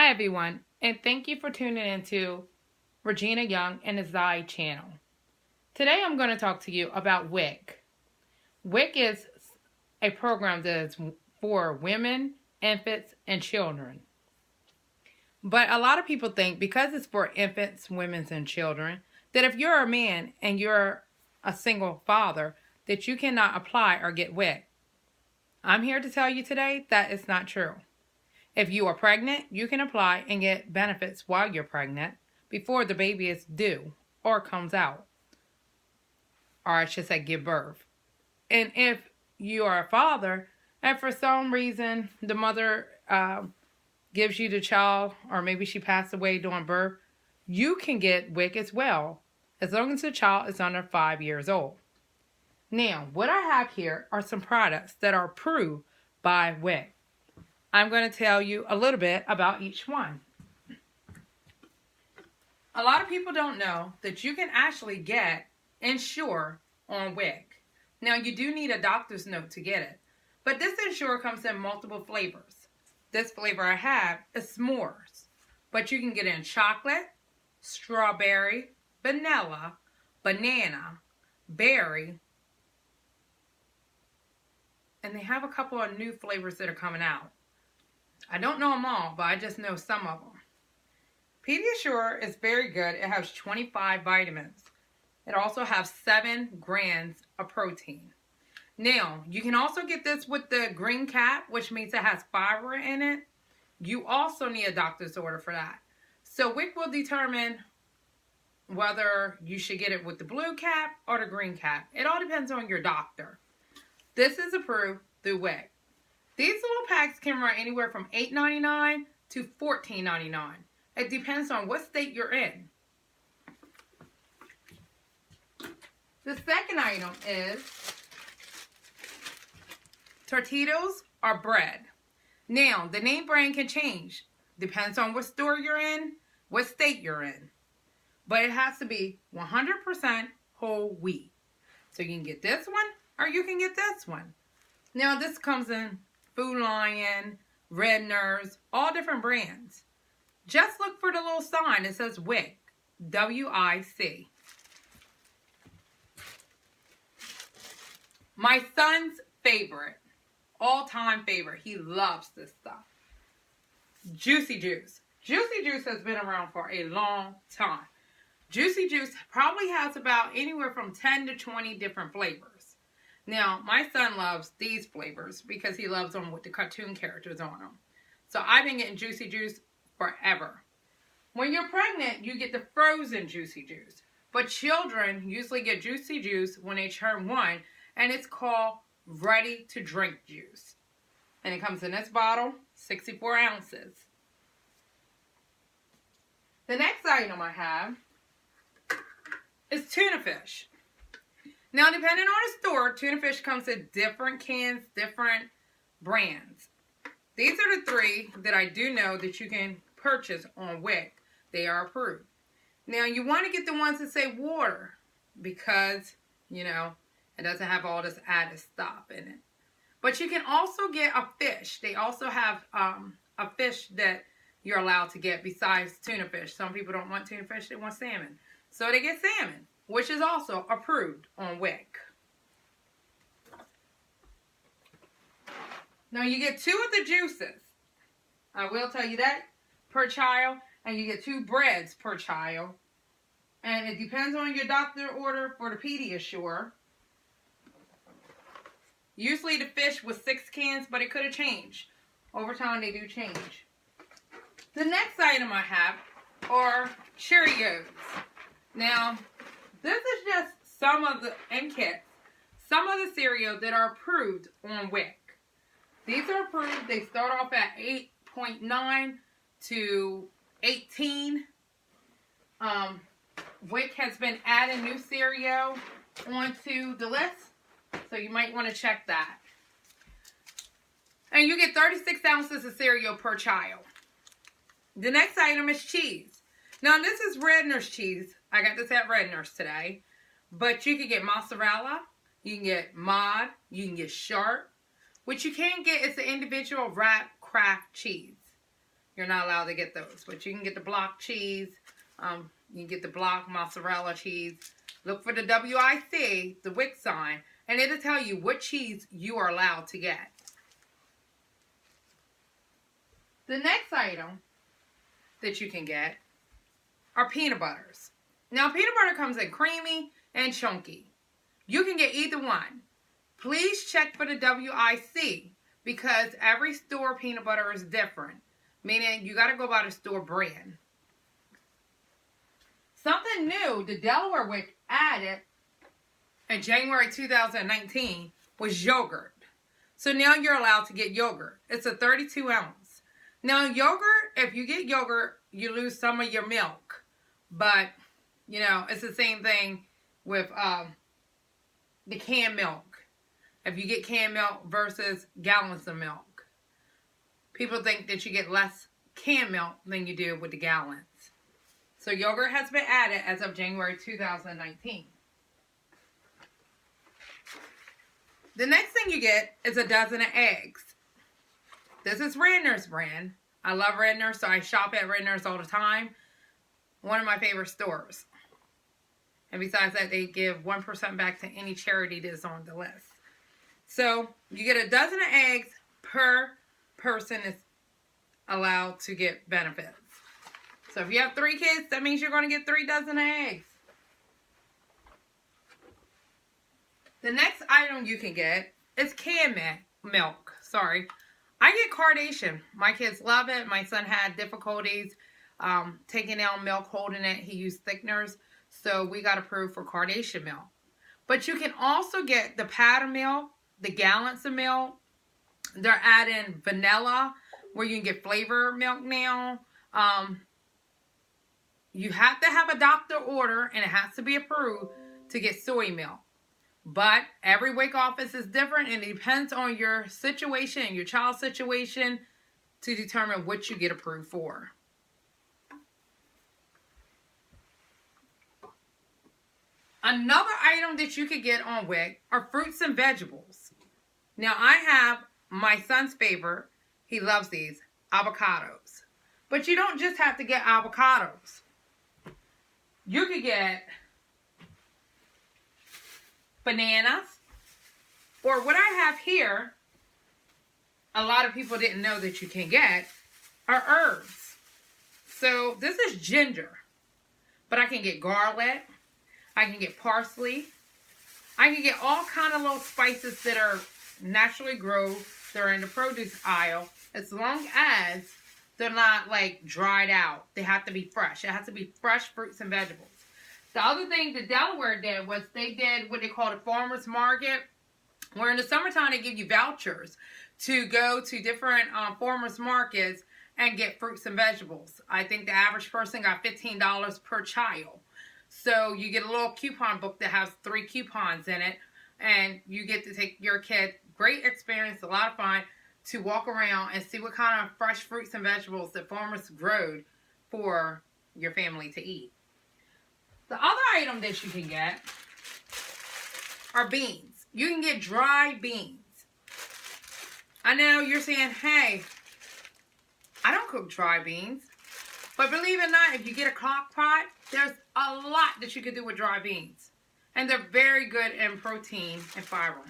Hi everyone, and thank you for tuning into Regina Young and the Zai channel. Today I'm going to talk to you about WIC. WIC is a program that is for women, infants, and children. But a lot of people think because it's for infants, women, and children, that if you're a man and you're a single father, that you cannot apply or get WIC. I'm here to tell you today that is not true. If you are pregnant, you can apply and get benefits while you're pregnant before the baby is due or comes out. Or I should say give birth. And if you are a father and for some reason the mother gives you the child, or maybe she passed away during birth, you can get WIC as well, as long as the child is under 5 years old. Now, what I have here are some products that are approved by WIC. I'm going to tell you a little bit about each one. A lot of people don't know that you can actually get Ensure on WIC. Now, you do need a doctor's note to get it, but this Ensure comes in multiple flavors. This flavor I have is s'mores, but you can get it in chocolate, strawberry, vanilla, banana, berry, and they have a couple of new flavors that are coming out. I don't know them all, but I just know some of them. Pedia is very good. It has 25 vitamins. It also has 7 grams of protein. Now, you can also get this with the green cap, which means it has fiber in it. You also need a doctor's order for that. So WIC will determine whether you should get it with the blue cap or the green cap. It all depends on your doctor. This is approved through WIC. These little packs can run anywhere from $8.99 to $14.99. It depends on what state you're in. The second item is tortillas or bread. Now, the name brand can change. Depends on what store you're in, what state you're in. But it has to be 100% whole wheat. So you can get this one or you can get this one. Now, this comes in Food Lion, Red Nurse, all different brands. Just look for the little sign that says WIC, W-I-C. My son's favorite, all-time favorite, he loves this stuff. Juicy Juice. Juicy Juice has been around for a long time. Juicy Juice probably has about anywhere from 10 to 20 different flavors. Now, my son loves these flavors because he loves them with the cartoon characters on them. So I've been getting Juicy Juice forever. When you're pregnant, you get the frozen Juicy Juice. But children usually get Juicy Juice when they turn 1, and it's called Ready to Drink Juice. And it comes in this bottle, 64 ounces. The next item I have is tuna fish. Now, depending on the store, tuna fish comes in different cans, different brands. These are the 3 that I do know that you can purchase on WIC. They are approved. Now, you want to get the ones that say water because, it doesn't have all this added stuff in it. But you can also get a fish. They also have a fish that you're allowed to get besides tuna fish. Some people don't want tuna fish, they want salmon. So they get salmon, which is also approved on WIC. Now you get 2 of the juices. I will tell you that per child. And you get 2 breads per child. And it depends on your doctor order for the Pedia. Usually the fish was 6 cans, but it could have changed. Over time they do change. The next item I have are Cheerios. Now, this is just some of the cereals that are approved on WIC. These are approved. They start off at 8.9 to 18. WIC has been adding new cereal onto the list, so you might want to check that. And you get 36 ounces of cereal per child. The next item is cheese. Now, this is Red Nurse cheese. I got this at Red Nurse today. But you can get mozzarella, you can get mod, you can get sharp. What you can't get is the individual wrap Kraft cheese. you're not allowed to get those. But you can get the block cheese. You can get the block mozzarella cheese. Look for the WIC, the WIC sign, and it'll tell you what cheese you are allowed to get. The next item that you can get are peanut butters. Now, peanut butter comes in creamy and chunky. You can get either one. Please check for the WIC because every store peanut butter is different, meaning you got to go by the store brand. Something new the Delaware WIC added in January 2019 was yogurt. So now you're allowed to get yogurt. It's a 32 ounce. Now yogurt, if you get yogurt, you lose some of your milk. But, you know, it's the same thing with the canned milk. If you get canned milk versus gallons of milk. People think that you get less canned milk than you do with the gallons. So yogurt has been added as of January 2019. The next thing you get is a dozen of eggs. This is Renner's brand. I love Renner's, so I shop at Renner's all the time. One of my favorite stores. And besides that, they give 1% back to any charity that's on the list. So you get a dozen of eggs per person is allowed to get benefits. So if you have 3 kids, that means you're going to get 3 dozen of eggs. The next item you can get is canned milk. Sorry. I get Cardation. My kids love it. My son had difficulties taking down milk, holding it. He used thickeners. So we got approved for Cardation milk. But you can also get the powder milk, the gallons of milk. They're adding vanilla where you can get flavor milk now. You have to have a doctor order and it has to be approved to get soy milk. But every WIC office is different and it depends on your situation and your child's situation to determine what you get approved for. Another item that you could get on WIC are fruits and vegetables. Now I have my son's favorite, he loves these, avocados. But you don't just have to get avocados. You could get bananas, or what I have here, a lot of people didn't know that you can get, are herbs. So this is ginger, but I can get garlic, I can get parsley, I can get all kind of little spices that are naturally grown, they're in the produce aisle, as long as they're not like dried out. They have to be fresh. It has to be fresh fruits and vegetables. The other thing that Delaware did was they did what they call a farmer's market, where in the summertime they give you vouchers to go to different farmer's markets and get fruits and vegetables. I think the average person got $15 per child. So you get a little coupon book that has 3 coupons in it, and you get to take your kid, great experience, a lot of fun, to walk around and see what kind of fresh fruits and vegetables that farmers growed for your family to eat. The other item that you can get are beans. You can get dry beans. I know you're saying, hey, I don't cook dry beans. But believe it or not, if you get a crock pot, there's a lot that you can do with dry beans. And they're very good in protein and fiber.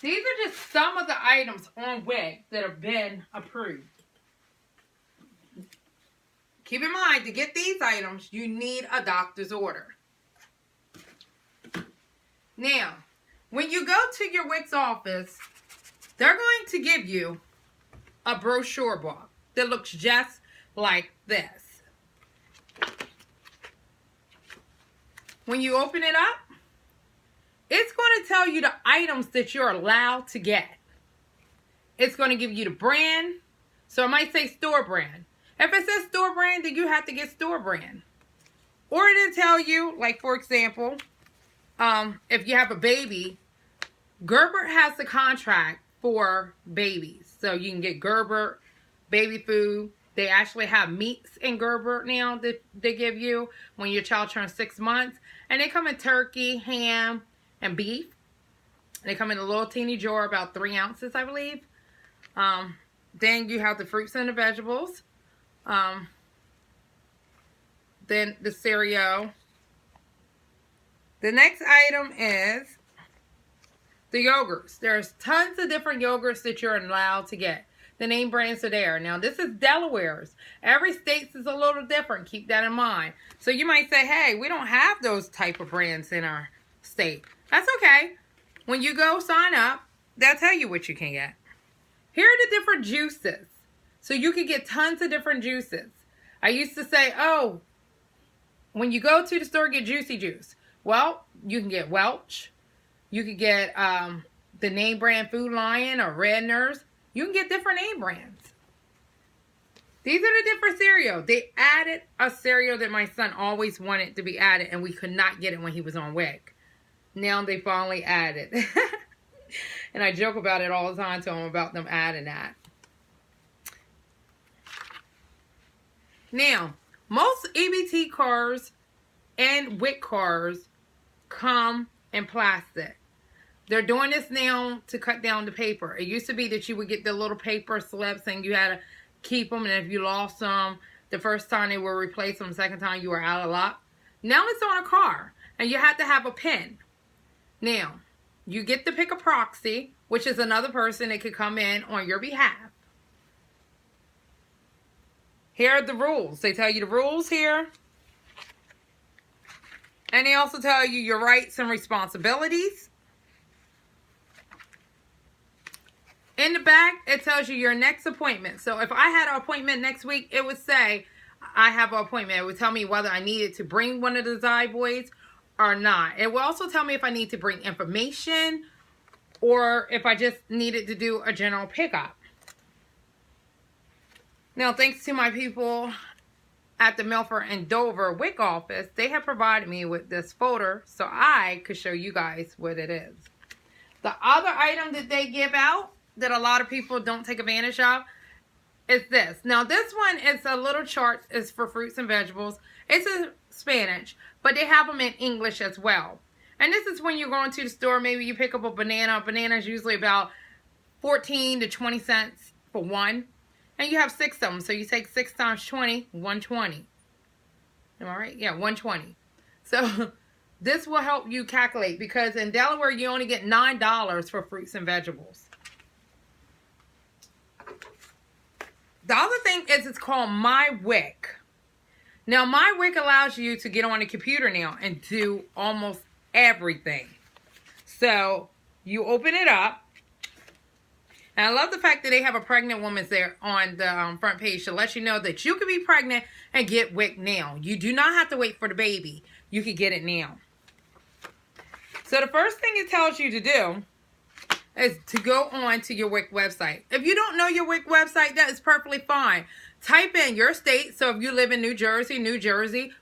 These are just some of the items on WIC that have been approved. Keep in mind, to get these items, you need a doctor's order. Now, when you go to your WIC's office, they're going to give you a brochure book that looks just like this. When you open it up, it's going to tell you the items that you're allowed to get. It's going to give you the brand. So it might say store brand. If it says store brand, then you have to get store brand. Or it'll tell you, like for example, if you have a baby, Gerber has the contract for babies. So you can get Gerber baby food. They actually have meats in Gerber now that they give you when your child turns 6 months. And they come in turkey, ham, and beef. They come in a little teeny jar, about 3 ounces, I believe. Then you have the fruits and the vegetables. Then the cereal. The next item is the yogurts. There's tons of different yogurts that you're allowed to get. The name brands are there. Now, this is Delaware's. Every state's is a little different. Keep that in mind. So you might say, hey, we don't have those type of brands in our state. That's okay. When you go sign up, they'll tell you what you can get. Here are the different juices. So you can get tons of different juices. I used to say, oh, when you go to the store, get Juicy Juice. Well, you can get Welch. You can get the name brand Food Lion or Red Nurse. You can get different name brands. These are the different cereal. They added a cereal that my son always wanted to be added, and we could not get it when he was on WIC. Now they finally added. And I joke about it all the time to him about them adding that. Now, most EBT cars and WIC cars come in plastic. They're doing this now to cut down the paper. It used to be that you would get the little paper slips and you had to keep them. And if you lost them, the first time they would replace them. The second time you were out of luck. Now it's on a car. And you have to have a pin. Now, you get to pick a proxy, which is another person that could come in on your behalf. Here are the rules. They tell you the rules here. And they also tell you your rights and responsibilities. In the back, it tells you your next appointment. So if I had an appointment next week, it would say I have an appointment. It would tell me whether I needed to bring one of the Zyboys or not. It will also tell me if I need to bring information or if I just needed to do a general pickup. Now, thanks to my people at the Milford and Dover WIC office, they have provided me with this folder so I could show you guys what it is. The other item that they give out that a lot of people don't take advantage of is this. Now, this one is a little chart. It's for fruits and vegetables. It's in Spanish, but they have them in English as well. And this is when you're going to the store. Maybe you pick up a banana. A banana is usually about 14 to 20 cents for one. And you have 6 of them. So you take 6 times 20, 120. Am I right? Yeah, 120. So this will help you calculate because in Delaware, you only get $9 for fruits and vegetables. The other thing is it's called My WIC. Now, My WIC allows you to get on the computer now and do almost everything. So you open it up. And I love the fact that they have a pregnant woman there on the front page to let you know that you can be pregnant and get WIC now. You do not have to wait for the baby. You can get it now. So the first thing it tells you to do is to go on to your WIC website. If you don't know your WIC website, that is perfectly fine. Type in your state. So if you live in New Jersey,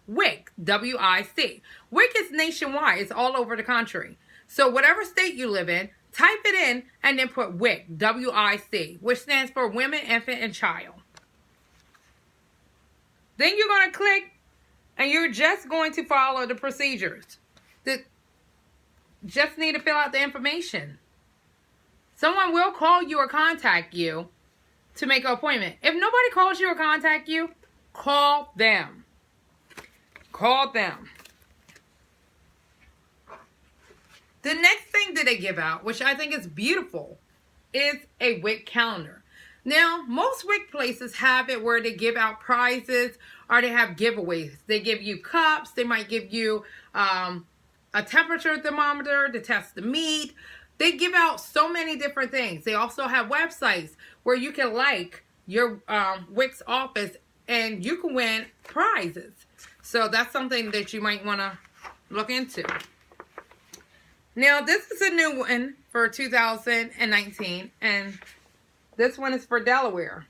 WIC, W-I-C. WIC is nationwide. It's all over the country. So whatever state you live in, type it in and then put WIC, W-I-C, which stands for Women, Infant, and Child. Then you're going to click and you're just going to follow the procedures. Just need to fill out the information. Someone will call you or contact you to make an appointment. If nobody calls you or contact you, call them. Call them. The next thing that they give out, which I think is beautiful, is a WIC calendar. Now, most WIC places have it where they give out prizes or they have giveaways. They give you cups. They might give you a temperature thermometer to test the meat. They give out so many different things. They also have websites where you can like your WIC's office and you can win prizes. So that's something that you might want to look into. Now, this is a new one for 2019, and this one is for Delaware.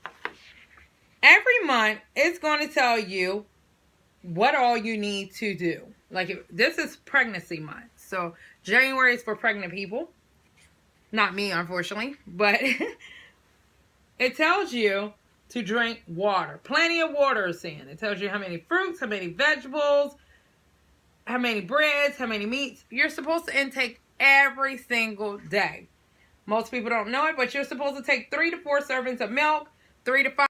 Every month, it's going to tell you what all you need to do. Like, this is pregnancy month. So, January is for pregnant people. Not me, unfortunately, but it tells you to drink water. Plenty of water is in. It tells you how many fruits, how many vegetables, how many breads, how many meats you're supposed to intake every single day. Most people don't know it, but you're supposed to take 3 to 4 servings of milk, 3 to 5